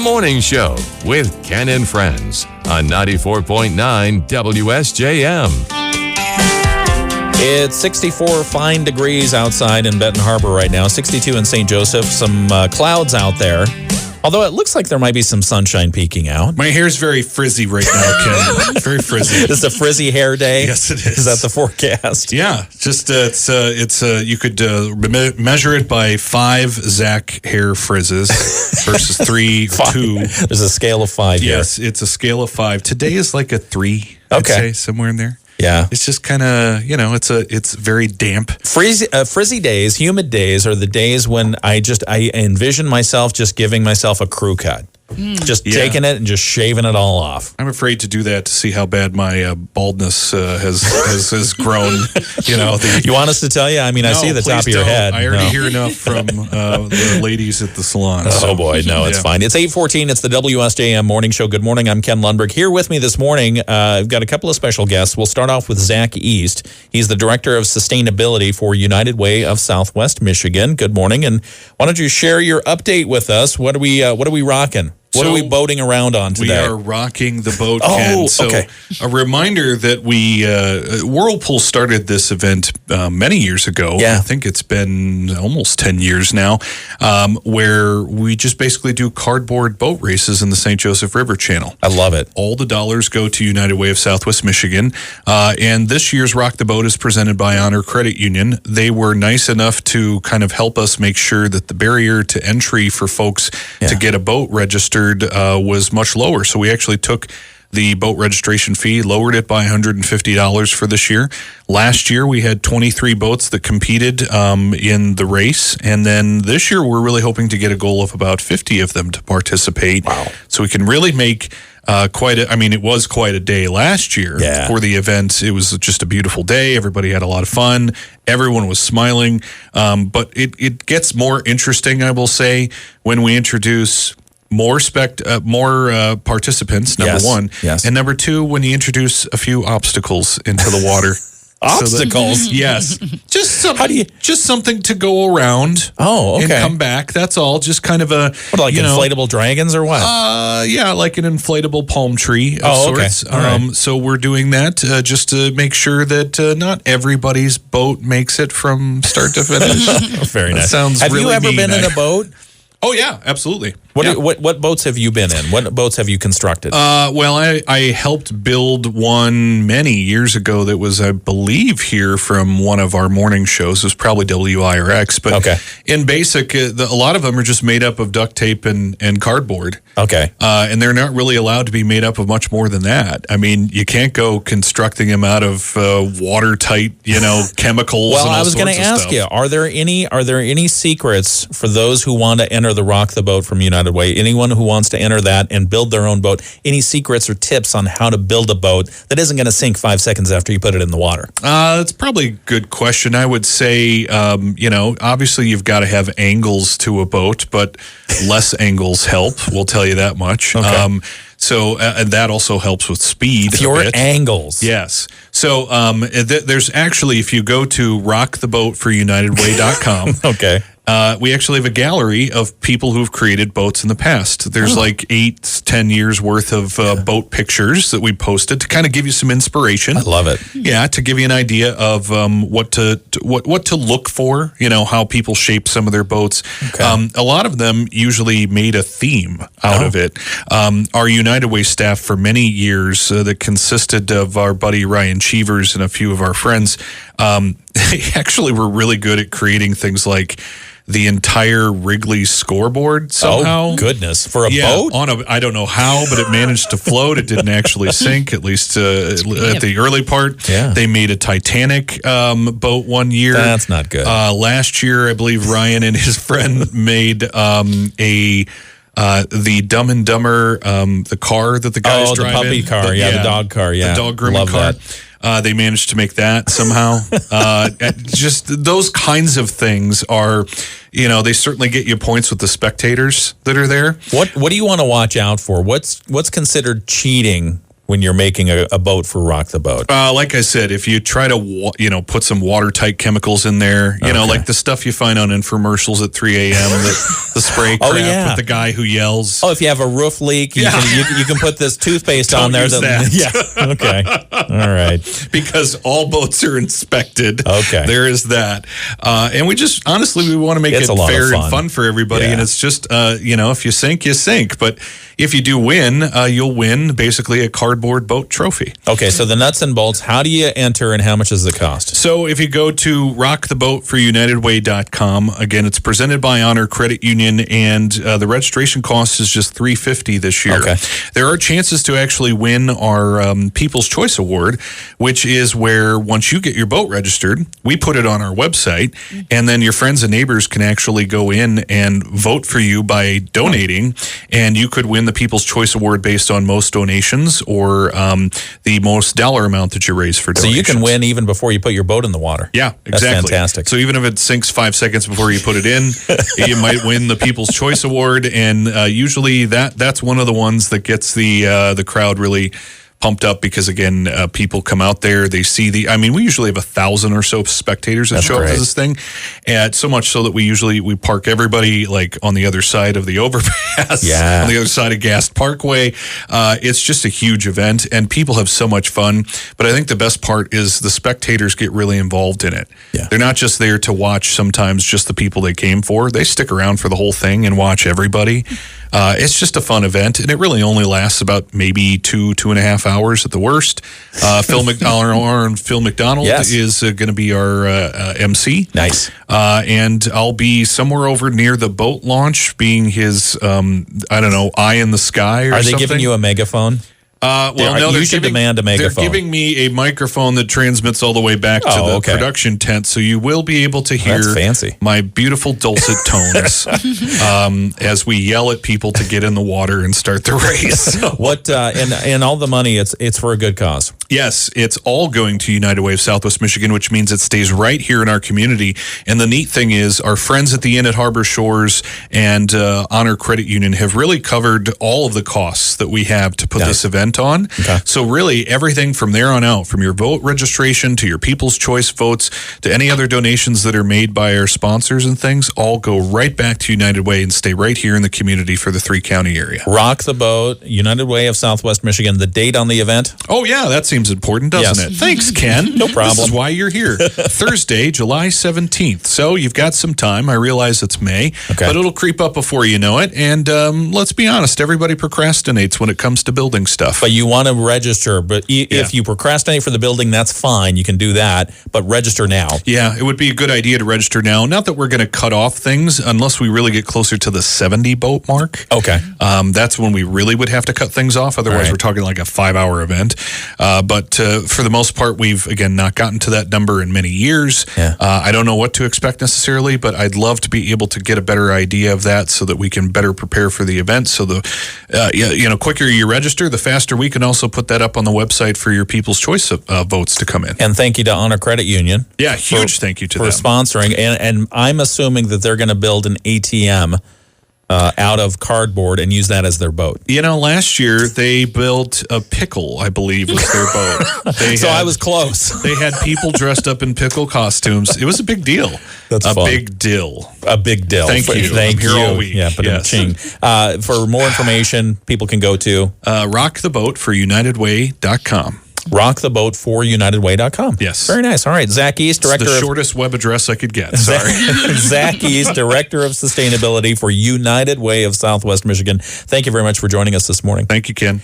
Morning Show with Ken and Friends on 94.9 WSJM. It's 64 fine degrees outside in Benton Harbor right now, 62 in St. Joseph, some clouds out there. Although it looks like there might be some sunshine peeking out. My hair's very frizzy right now, Ken. Very frizzy. It's a frizzy hair day? Yes, it is. Is that the forecast? Yeah, just you could measure it by 5 Zach hair frizzes versus 3 or 2. There's a scale of 5 here. Yes, it's a scale of 5. Today is like a 3, I'd say, somewhere in there. Yeah. It's just kind of, it's very damp. Frizzy days, humid days are the days when I envision myself just giving myself a crew cut. Just taking it and just shaving it all off. I'm afraid to do that to see how bad my baldness has grown. You want us to tell you? I mean, I see the top of your head. I already hear enough from the ladies at the salon. Oh, boy. No, it's fine. It's 8:14. It's the WSJM Morning Show. Good morning. I'm Ken Lundberg. Here with me this morning, I've got a couple of special guests. We'll start off with Zach East. He's the Director of Sustainability for United Way of Southwest Michigan. Good morning. And why don't you share your update with us? What are we rocking? What are we boating around on today? We are rocking the boat, Ken. So a reminder that Whirlpool started this event many years ago. Yeah. I think it's been almost 10 years now, where we just basically do cardboard boat races in the St. Joseph River Channel. I love it. All the dollars go to United Way of Southwest Michigan. And this year's Rock the Boat is presented by Honor Credit Union. They were nice enough to kind of help us make sure that the barrier to entry for folks to get a boat registered was much lower. So we actually took the boat registration fee, lowered it by $150 for this year. Last year, we had 23 boats that competed in the race. And then this year, we're really hoping to get a goal of about 50 of them to participate. Wow. So we can really make it was quite a day last year for the event. It was just a beautiful day. Everybody had a lot of fun. Everyone was smiling. But it gets more interesting, I will say, when we introduce more participants, number one. Yes. And number two, when you introduce a few obstacles into the water. Obstacles? Yes. Just something to go around and come back. That's all. Just kind of inflatable dragons or what? Like an inflatable palm tree of sorts. Okay. So we're doing that just to make sure that not everybody's boat makes it from start to finish. Very nice. Sounds Have really you ever mean. been in a boat? Oh, yeah, absolutely. What boats have you been in? What boats have you constructed? Well, I helped build one many years ago that was, I believe, here from one of our morning shows. It was probably WIRX. But in basic, a lot of them are just made up of duct tape and cardboard. Okay. And they're not really allowed to be made up of much more than that. I mean, you can't go constructing them out of watertight, chemicals. Well, and all I was going to ask you, are there any secrets for those who want to enter the Rock the Boat from United Way? Anyone who wants to enter that and build their own boat, any secrets or tips on how to build a boat that isn't going to sink 5 seconds after you put it in the water? That's probably a good question. I would say, obviously you've got to have angles to a boat, but less angles help. We'll tell you that much. Okay. So and that also helps with speed. Fewer angles. Yes. So there's actually, if you go to rocktheboatforunitedway.com, we actually have a gallery of people who've created boats in the past. There's like 8-10 years worth of boat pictures that we posted to kind of give you some inspiration. I love it. Yeah, to give you an idea of what to look for. How people shape some of their boats. Okay. A lot of them usually made a theme out of it. Our United Way staff for many years that consisted of our buddy Ryan Cheevers and a few of our friends. They actually were really good at creating things like the entire Wrigley scoreboard somehow. Oh, goodness. For a boat? I don't know how, but it managed to float. It didn't actually sink, at least at the early part. Yeah. They made a Titanic boat one year. That's not good. Last year, I believe Ryan and his friend made the Dumb and Dumber, the car that the guys drive in. Oh, the puppy car. The dog car. Yeah. The dog grooming car. That. They managed to make that somehow. Just those kinds of things are, they certainly get you points with the spectators that are there. What do you want to watch out for? What's considered cheating when you're making a boat for Rock the Boat? Like I said, if you try to, put some watertight chemicals in there, like the stuff you find on infomercials at 3 a.m., the spray crap with the guy who yells. Oh, if you have a roof leak, you can put this toothpaste on there. Yeah. Okay. All right. Because all boats are inspected. Okay. There is that. And we just, honestly, we want to make it fair and fun for everybody. Yeah. And it's just, if you sink, you sink. But if you do win, you'll win basically a cardboard boat trophy. Okay, so the nuts and bolts, how do you enter and how much does it cost? So if you go to rocktheboatforunitedway.com, again, it's presented by Honor Credit Union, and the registration cost is just $350 this year. Okay. There are chances to actually win our People's Choice Award, which is where once you get your boat registered, we put it on our website, and then your friends and neighbors can actually go in and vote for you by donating, and you could win the People's Choice Award based on most donations or the most dollar amount that you raise for donations. So you can win even before you put your boat in the water. Yeah, exactly. That's fantastic. So even if it sinks 5 seconds before you put it in, you might win the People's Choice Award, and usually that's one of the ones that gets the crowd really pumped up because, again, people come out there, they see we usually have 1,000 or so spectators that show up to this thing, and so much so that we park everybody like on the other side of the overpass, on the other side of Gast Parkway. It's just a huge event, and people have so much fun. But I think the best part is the spectators get really involved in it. Yeah. They're not just there to watch sometimes just the people they came for. They stick around for the whole thing and watch everybody. It's just a fun event, and it really only lasts about maybe 2.5 hours at the worst. Phil McDonald is going to be our MC. Nice. And I'll be somewhere over near the boat launch, being his, eye in the sky or something. Are they giving you a megaphone? You should demand a megaphone. They're giving me a microphone that transmits all the way back to the production tent, so you will be able to hear my beautiful dulcet tones as we yell at people to get in the water and start the race. What and all the money, it's for a good cause. Yes, it's all going to United Way of Southwest Michigan, which means it stays right here in our community. And the neat thing is our friends at the Inn at Harbor Shores and Honor Credit Union have really covered all of the costs that we have to put this event on. Okay. So really everything from there on out, from your vote registration to your People's Choice votes to any other donations that are made by our sponsors and things, all go right back to United Way and stay right here in the community for the 3-county area. Rock the Boat, United Way of Southwest Michigan. The date on the event? Oh, yeah, that seems important, doesn't it? Thanks, Ken. No problem. This is why you're here. Thursday, July 17th. So you've got some time. I realize it's May, but it'll creep up before you know it. And let's be honest, everybody procrastinates when it comes to building stuff. But you want to register, but if you procrastinate for the building, that's fine. You can do that, but register now. Yeah, it would be a good idea to register now. Not that we're going to cut off things unless we really get closer to the 70 boat mark. Okay. That's when we really would have to cut things off. Otherwise, we're talking like a 5-hour event. But for the most part, we've, again, not gotten to that number in many years. Yeah. I don't know what to expect necessarily, but I'd love to be able to get a better idea of that so that we can better prepare for the event. So the quicker you register, the faster we can also put that up on the website for your People's Choice votes to come in. And thank you to Honor Credit Union. Yeah, huge thank you to them. For sponsoring. And I'm assuming that they're going to build an ATM out of cardboard and use that as their boat. Last year they built a pickle, I believe, was their boat. I was close. They had people dressed up in pickle costumes. It was a big deal. That's fun. Big deal. A big deal. Thank you. Thank you. Here all week. Yeah, but ching. For more information, people can go to rocktheboatforunitedway.com. rocktheboatforunitedway.com. Yes. Very nice. All right. Zach East, Director of... the shortest web address I could get. Sorry. Zach East, Director of Sustainability for United Way of Southwest Michigan. Thank you very much for joining us this morning. Thank you, Ken.